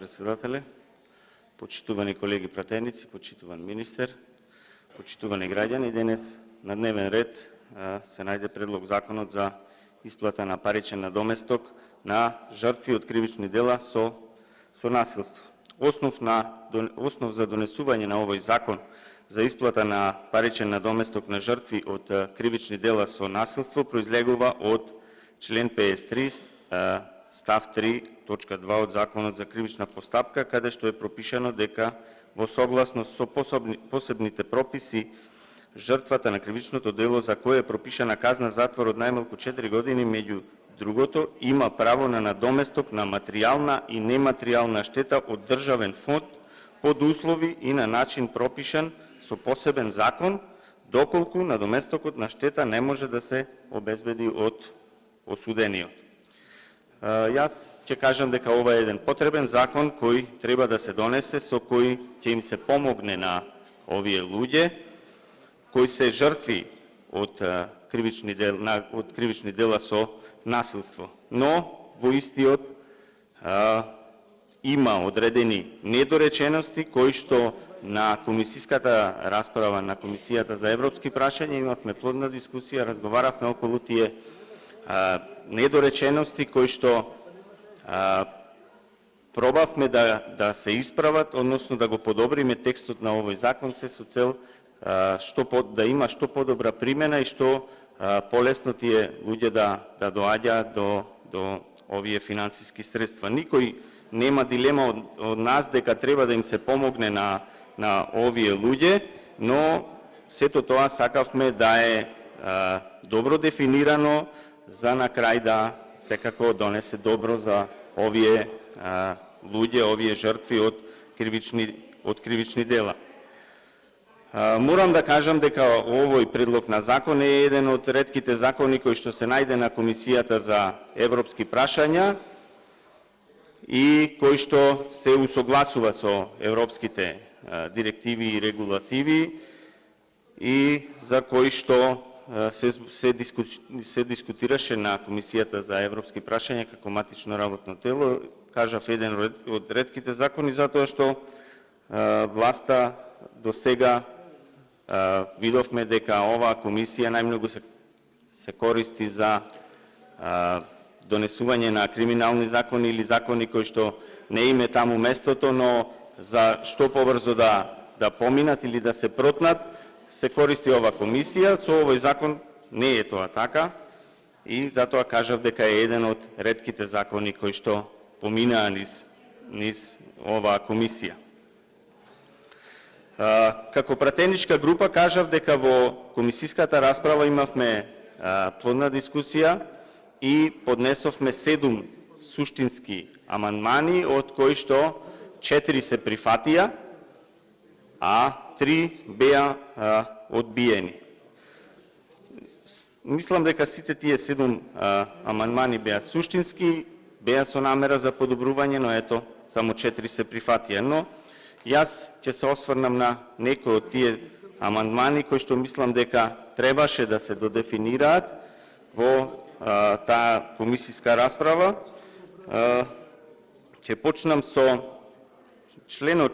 Председателе, почитувани колеги пратеници, почитуван министер, почитувани граѓани, денес на дневен ред се најде предлог законот за исплата на паричен надоместок на жртви од кривични дела со насилство. Основ за донесување на овој закон за исплата на паричен надоместок на жртви од кривични дела со насилство произлегува од член 53 став 3, точка 2 од Законот за кривична постапка, каде што е пропишано дека во согласност со посебните прописи жртвата на кривичното дело за кое е пропишана казна затвор од најмалку 4 години, меѓу другото, има право на надоместок на материјална и нематеријална штета од државен фонд под услови и на начин пропишан со посебен закон, доколку надоместокот на штета не може да се обезбеди од осудениот. Јас ќе кажам дека ова е еден потребен закон кој треба да се донесе, со кој ќе им се помогне на овие луѓе кои се жртви од кривични дела со насилство. Но во истиот има одредени недоречености кои што на комисиската расправа на Комисијата за европски прашања имавме плодна дискусија, разговаравме околу тие недоречености кои што пробавме да се исправат, односно да го подобриме текстот на овој закон, се со цел да има што подобра примена и што полесно тие луѓе да доаѓаат до овие финансиски средства. Никој нема дилема од нас дека треба да им се помогне на овие луѓе, но сето тоа сакавме да е добро дефинирано за на крај да секако донесе добро за овие луѓе, овие жртви од кривични дела. Морам да кажам дека овој предлог на закон е еден од ретките закони кои што се најде на Комисијата за европски прашања и кој што се усогласува со европските директиви и регулативи и за кој што се дискутираше на Комисијата за европски прашања како матично работно тело. Кажав еден од ретките закони затоа што власта до сега видовме дека оваа комисија најмногу се користи за донесување на криминални закони или закони кои што не им е таму местото, но за што побрзо да поминат или да се протнат, се користи оваа комисија. Со овој закон не е тоа така и затоа кажав дека е еден од ретките закони кои што поминаа низ оваа комисија. Како пратеничка група кажав дека во комисиската расправа имавме плодна дискусија и поднесовме 7 суштински амандмани, од кои што 4 се прифатија, а 3 беа одбиени. Мислам дека сите тие 7 амандмани беа суштински, беа со намера за подобрување, но ето, само 4 се прифатија. Но јас ќе се осврнам на некои од тие амандмани кои што мислам дека требаше да се додефинираат во таа комисиска расправа. Ќе почнам со членот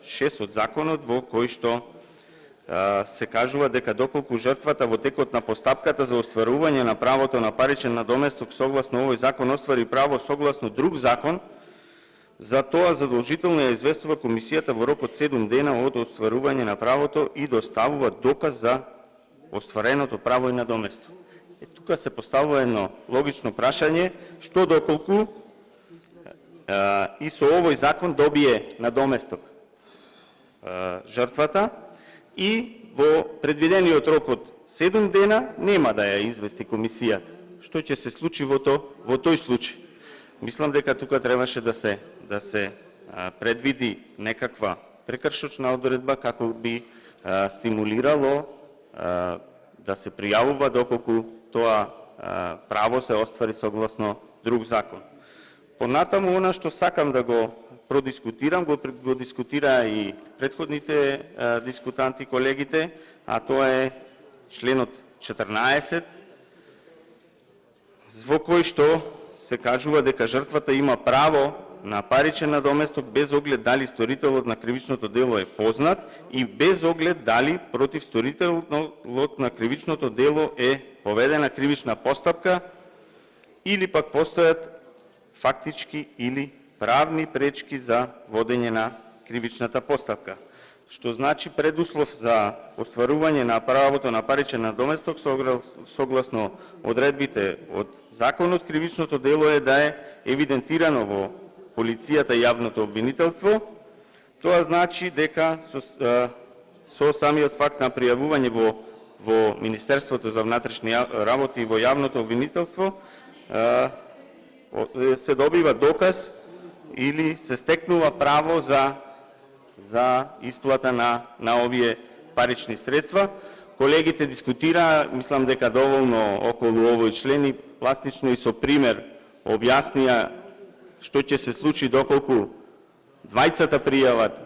6 од законот, во кој што се кажува дека доколку жртвата во текот на постапката за остварување на правото на паричен надоместок согласно овој закон оствари право согласно друг закон, за тоа задолжително ја известува комисијата во рок од 7 дена од остварување на правото и доставува доказ за оствареното право и надоместок. Тука се поставува едно логично прашање, што доколку и со овој закон добие надоместок жртвата и во предвидениот рок од 7 дена нема да ја извести комисијата. Што ќе се случи во тој случај? Мислам дека тука требаше да се предвиди некаква прекршочна одредба како би стимулирало да се пријавува доколку тоа право се оствари согласно друг закон. Понатаму, она што сакам да го продискутирам, го дискутира и претходните дискутанти, колегите, а тоа е членот 14, во кој што се кажува дека жртвата има право на паричен надоместок без оглед дали сторителот на кривичното дело е познат и без оглед дали против сторителот на кривичното дело е поведена кривична постапка или пак постојат фактички или правни пречки за водење на кривичната постапка. Што значи предуслов за остварување на правото на паричен надоместок согласно одредбите од Законот кривичното дело е да е евидентирано во полицијата и јавното обвинителство. Тоа значи дека со самиот факт на пријавување во Министерството за внатрешни работи и во јавното обвинителство се добива доказ или се стекнува право за исплата на овие парични средства. Колегите дискутираа, мислам дека доволно околу овој член и пластично и со пример објаснија што ќе се случи доколку двајцата пријават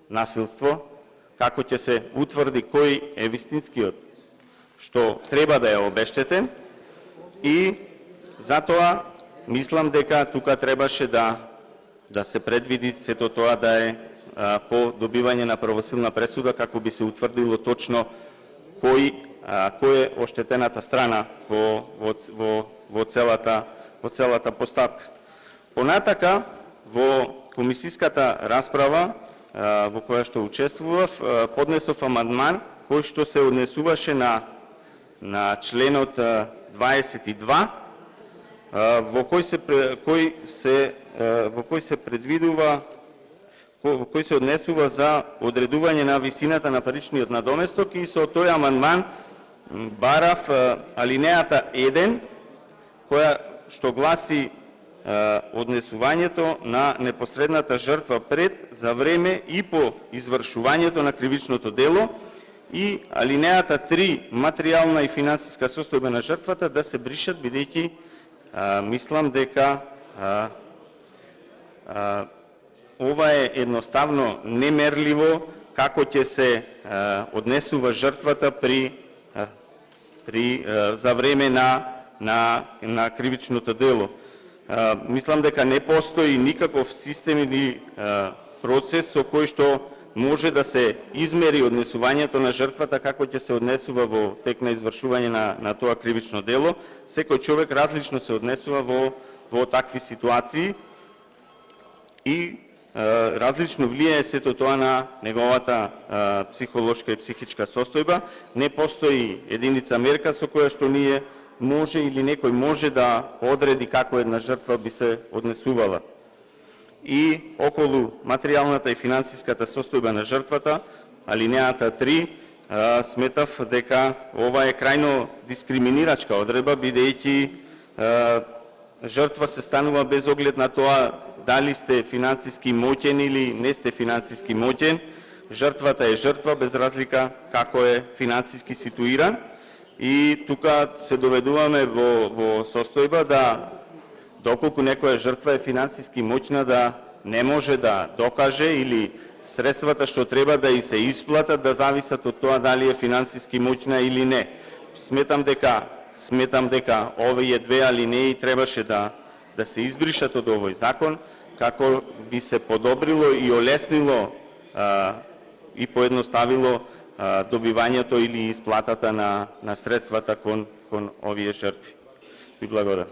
насилство, како ќе се утврди кој е вистинскиот што треба да е обештетен и затоа мислам дека тука требаше да се предвиди сето тоа да е по добивање на правосилна пресуда како би се утврдило точно кој е оштетената страна во целата постапка. Понатака во комисиската расправа во која што учествував поднесов амандман кој што се однесуваше на членот 22 во кој се однесува за одредување на висината на паричниот надоместок и со тој амандман барав алинејата 1 која што гласи однесувањето на непосредната жртва пред, за време и по извршувањето на кривичното дело и алинејата 3 материјална и финансиска состојба на жртвата да се бришат бидејќи мислам дека ова е едноставно немерливо како ќе се однесува жртвата за време на кривичното дело. Мислам дека не постои никаков систем или процес со кој што може да се измери однесувањето на жртвата како ќе се однесува во тек на извршување на тоа кривично дело. Секој човек различно се однесува во такви ситуации и различно влијае сето тоа на неговата психолошка и психичка состојба. Не постои единица мерка со која што ние може или некој може да одреди како една жртва би се однесувала. И околу материјалната и финансиската состојба на жртвата, алинејата 3, сметав дека ова е крајно дискриминирачка одредба, бидејќи жртва се станува без оглед на тоа дали сте финансиски моќен или не сте финансиски моќен. Жртвата е жртва без разлика како е финансиски ситуиран. И тука се доведуваме во состојба да доколку некоја жртва е финансиски моќна да не може да докаже или средствата што треба да и се исплатат да зависат од тоа дали е финансиски моќна или не. Сметам дека овие две алинеи требаше да се избришат од овој закон како би се подобрило и олеснило и поедноставило добивањето или исплатата на средствата кон овие жртви. Ви благодарам.